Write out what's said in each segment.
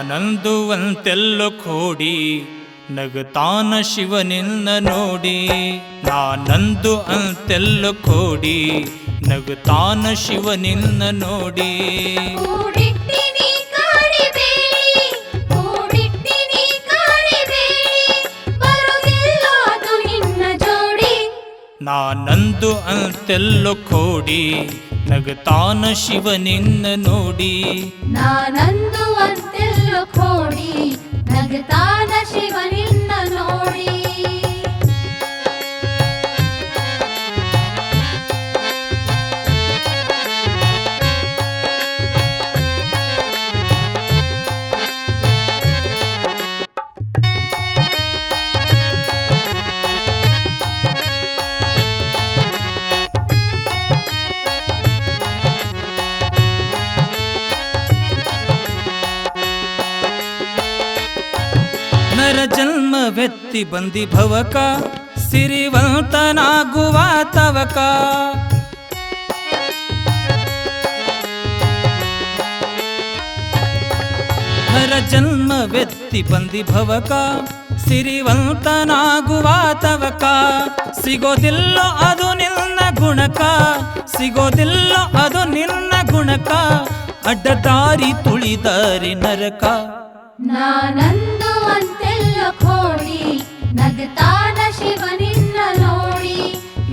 ನಾನಂದುವಂತೆಲ್ಲೋ ಕೋಡಿ ನಗುತ್ತಾನ ಶಿವನಿನ್ನ ನೋಡಿ. ನಾನಂದು ಅಂತೆಲ್ಲೋ ಕೋಡಿ ನಗುತ್ತಾನ ಶಿವನಿನ್ನ ನೋಡಿ. ನಾನಂದು ಅಂತೆಲ್ಲೋ ಕೋಡಿ ನಗುತ್ತಾನ ಶಿವನಿನ್ನ ನೋಡಿ. ನಾನಂದು ಅಂತೆಲ್ಲೋ ಕೋಡಿ ನಗುತ್ತಾನ ಶಿವನಿನ್ನ ನೋಡಿ. ನರ ಜನ್ಮವೆತ್ತಿ ಬಂದಿ ಭವಕ ಸಿರಿವಂತನಾಗುವ ತವಕ. ನರ ಜನ್ಮವೆತ್ತಿ ಬಂದಿ ಭವಕ ಸಿರಿವಂತನಾಗುವ ತವಕ. ಸಿಗೋದಿಲ್ಲೋ ಅದು ನಿನ್ನ ಗುಣಕ, ಸಿಗೋದಿಲ್ಲೋ ಅದು ನಿನ್ನ ಗುಣಕ. ಅಡ್ಡದಾರಿ ತುಳಿದಾರಿ ನರಕ. ನಾನಂದು ಅಂತೆಲ್ಲೋ ಕೋಡಿ ನಗುತ್ತಾನ ಶಿವನಿನ್ನ ನೋಡಿ.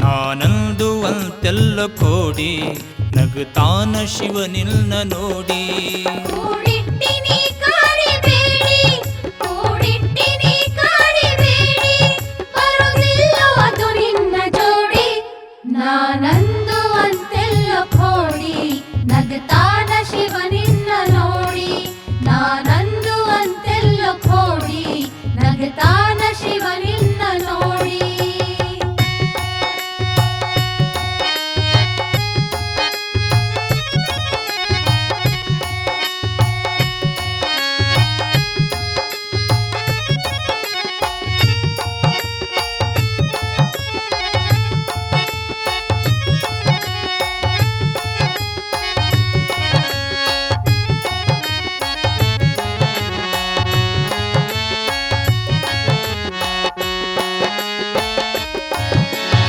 ನಾನಂದು ಅಂತೆಲ್ಲೋ ಕೋಡಿ ನಗುತ್ತಾನ ಶಿವನಿನ್ನ ನೋಡಿ. ಕೂಡಿಟ್ಟಿನಿ ಕಾಡಿಬೇಡಿ, ಕೂಡಿಟ್ಟಿನಿ ಕಾಡಿಬೇಡಿ, ಬರುವುದಿಲ್ಲೋ ಅದು ನಿನ್ನ ಜೋಡಿ. ನಾನಂದು ಅಂತೆಲ್ಲೋ ಕೋಡಿ ನಗುತ್ತಾನ ಶಿವನಿನ್ನ ನೋಡಿ. ನಾನಂದು ಅಂತೆಲ್ಲೋ ಕೋಡಿ ನಗುತ್ತಾನ ಶಿವನಿನ್ನ ನೋಡಿ.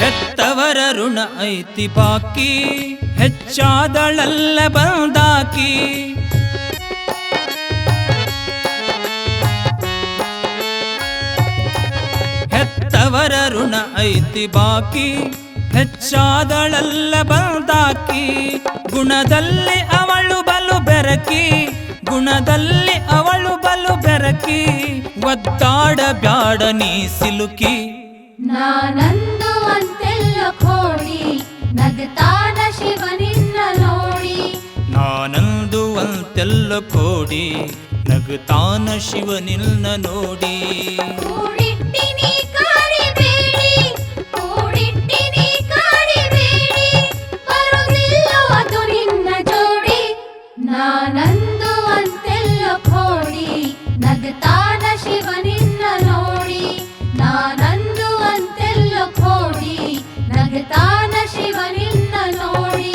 ಹೆತ್ತವರ ಋಣ ಐತಿ ಬಾಕಿ, ಹೆಚ್ಚಾದಳಲ್ಲ ಬಂದಾಕಿ. ಹೆತ್ತವರ ಋಣ ಐತಿ ಬಾಕಿ, ಹೆಚ್ಚಾದಳಲ್ಲ ಬಂದಾಕಿ. ಗುಣದಲ್ಲಿ ಅವಳು ಬಲು ಬೆರಕಿ, ಗುಣದಲ್ಲಿ ಅವಳು ಬಲು ಬೆರಕಿ. ಒದ್ದಾಡ ಬ್ಯಾಡ ನೀ ಸಿಲುಕಿ. ನಾನಂದು ಅಂತೆಲ್ಲೋ ಕೋಡಿ ನಗುತ್ತಾನ ಶಿವನಿನ್ನ ನೋಡಿ. ನಾನಂದು ಅಂತೆಲ್ಲೋ ಕೋಡಿ ನಗುತ್ತಾನ ಶಿವನಿನ್ನ ನೋಡಿ. ಕೂಡಿಟ್ಟಿನಿ ಕಾಡಿಬೇಡಿ, ಕೂಡಿಟ್ಟಿನಿ ಕಾಡಿಬೇಡಿ, ಬರುವುದಿಲ್ಲೋ ಅದು ನಿನ್ನ ಜೋಡಿ. ನಾನಂದು ಅಂತೆಲ್ಲೋ ಕೋಡಿ ನಗುತ್ತಾನ ಶಿವನಿನ್ನ ನೋಡಿ. ನಾನಂದು ಅಂತೆಲ್ಲೋ ಕೋಡಿ ನಗುತ್ತಾನ ಶಿವನಿನ್ನ ನೋಡಿ.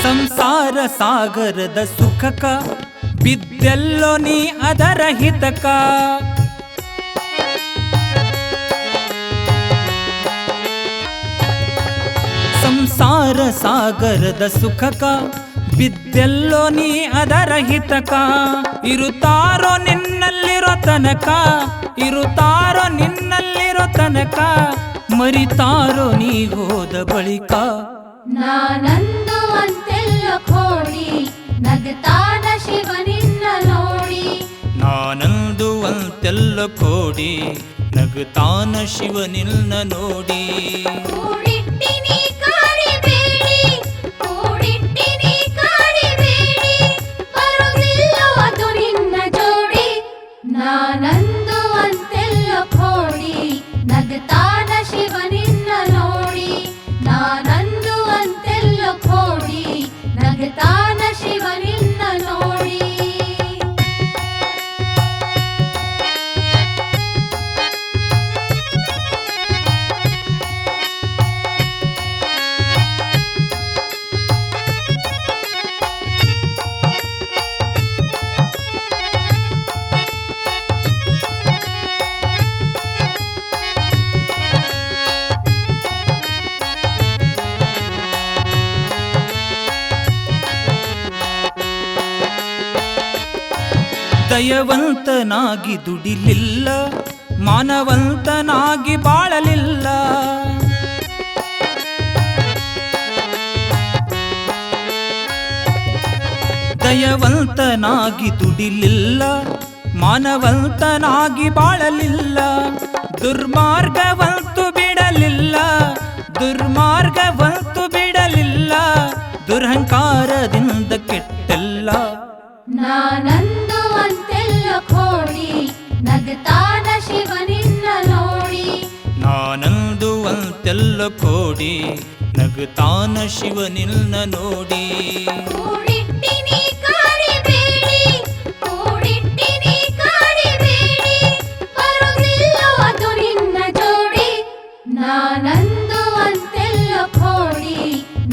ಸಂಸಾರ ಸಾಗರದ ಸುಖಕ ಬಿದ್ದೆಲ್ಲೋ ನೀ ಅದರ ಹಿತಕ. ಸಂಸಾರ ಸಾಗರದ ಸುಖಕ ಬಿದ್ದೆಲ್ಲೋ ನೀ ಅದರ ಹಿತಕ. ಇರುತ್ತಾರೋ ನಿನ್ನಲ್ಲಿರೋ ತನಕ, ಇರುತ್ತಾರೋ ನಿನ್ನಲ್ಲಿರೋ ತನಕ. ಮರಿತಾರೋ ನೀ ಹೋದ ಬಳಿಕ. ನಾನಂದು ಅಂತೆಲ್ಲೋ ಕೋಡಿ ನಗುತ್ತಾನ ಶಿವನಿನ್ನ ನೋಡಿ. ನಾನಂದು ಅಂತೆಲ್ಲೋ ಕೋಡಿ ನಗುತ್ತಾನ ಶಿವನಿನ್ನ ನೋಡಿ. ಕೂಡಿಟ್ಟಿನಿ ಕಾಡಿಬೇಡಿ, ಕೂಡಿಟ್ಟಿನಿ ಕಾಡಿಬೇಡಿ, ಬರುವುದಿಲ್ಲೋ ಅದು ನಿನ್ನ ಜೋಡಿ. ನಾನಂದು ಅಂತೆಲ್ಲೋ ದಯವಂತನಾಗಿ ದುಡಿಲಿಲ್ಲ, ಮಾನವಂತನಾಗಿ ಬಾಳಲಿಲ್ಲ. ದಯವಂತನಾಗಿ ದುಡಿಲಿಲ್ಲ, ಮಾನವಂತನಾಗಿ ಬಾಳಲಿಲ್ಲ. ದುರ್ಮಾರ್ಗವಂತು ಬಿಡಲಿಲ್ಲ, ದುರ್ಮಾರ್ಗವಂತು ಬಿಡಲಿಲ್ಲ. ದುರಹಂಕಾರದಿಂದ ಕೆಟ್ಟಲ್ಲ. ನಾನಂದು ಅಂತೆಲ್ಲ ಕೋಡಿ ನಗುತ್ತಾನ ಶಿವನಿನ್ನ ನೋಡಿ. ನಾನಂದು ಅಂತೆಲ್ಲ ಕೋಡಿ ನಗುತ್ತಾನ ಶಿವನಿನ್ನ ನೋಡಿ. ಕೂಡಿಟ್ಟಿನಿ ಕಾಡಿಬೇಡಿ, ಕೂಡಿಟ್ಟಿನಿ ಕಾಡಿಬೇಡಿ, ಬರುವುದಿಲ್ಲ ಅದು ನಿನ್ನ ಜೋಡಿ. ನಾನಂದು ಅಂತೆಲ್ಲ ಕೋಡಿ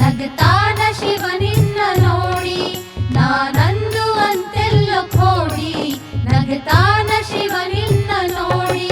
ನಗುತ್ತಾನ ಶಿವನಿನ್ನ ನೋಡಿ. ನಾನಂದು ಅಂತೆಲ್ಲ ಕೋಡಿ ನಗುತ್ತಾನ ಶಿವನಿನ್ನ ನೋಡಿ.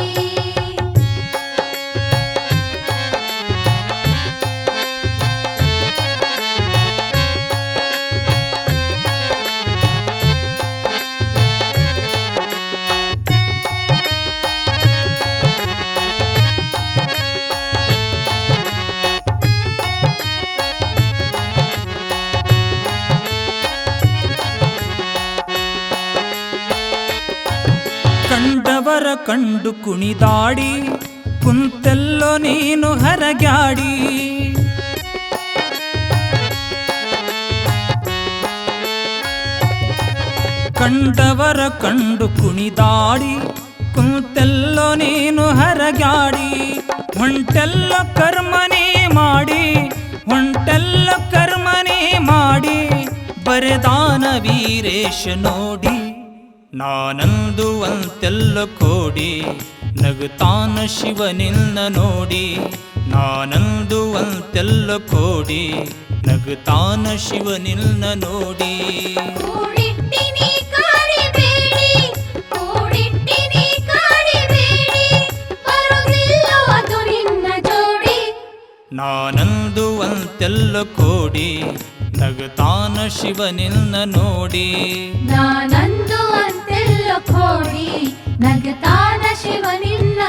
ಕಂಡವರ ಕಂಡು ಕುಣಿದಾಡಿ ಕುಂತೆಲ್ಲೋ ನೀನು ಹರಗ್ಯಾಡಿ. ಕಂಡವರ ಕಂಡು ಕುಣಿದಾಡಿ ಕುಂತೆಲ್ಲೋ ನೀನು ಹರಗ್ಯಾಡಿ. ಹೊಂಟೆಲ್ಲ ಕರ್ಮನೇ ಮಾಡಿ, ಹೊಂಟೆಲ್ಲ ಕರ್ಮನೇ ಮಾಡಿ, ಬರೆದಾನ ವೀರೇಶ ನೋಡಿ. ನಾನಂದು ಅಂತೆಲ್ಲ ಕೋಡಿ ನಗುತ್ತಾನ ಶಿವನಿನ್ನ ನೋಡಿ. ನಾನಂದು ಅಂತೆಲ್ಲ ಕೋಡಿ ನಗುತ್ತಾನ ಶಿವನಿನ್ನ ನೋಡಿ. ಕೂಡಿಟ್ಟಿನಿ ಕಾಡಿಬೇಡಿ, ಕೂಡಿಟ್ಟಿನಿ ಕಾಡಿಬೇಡಿ, ಬರುವುದಿಲ್ಲ ಅದು ನಿನ್ನ ಜೋಡಿ. ನಾನಂದು ಅಂತೆಲ್ಲ ಕೋಡಿ ನಗುತ್ತಾನ ಶಿವನಿನ್ನ ನೋಡಿ. ನಾನಂದು ಅಂತೆಲ್ಲ ಕೋಡಿ ನಗುತ್ತಾನ ಶಿವನಿನ್ನ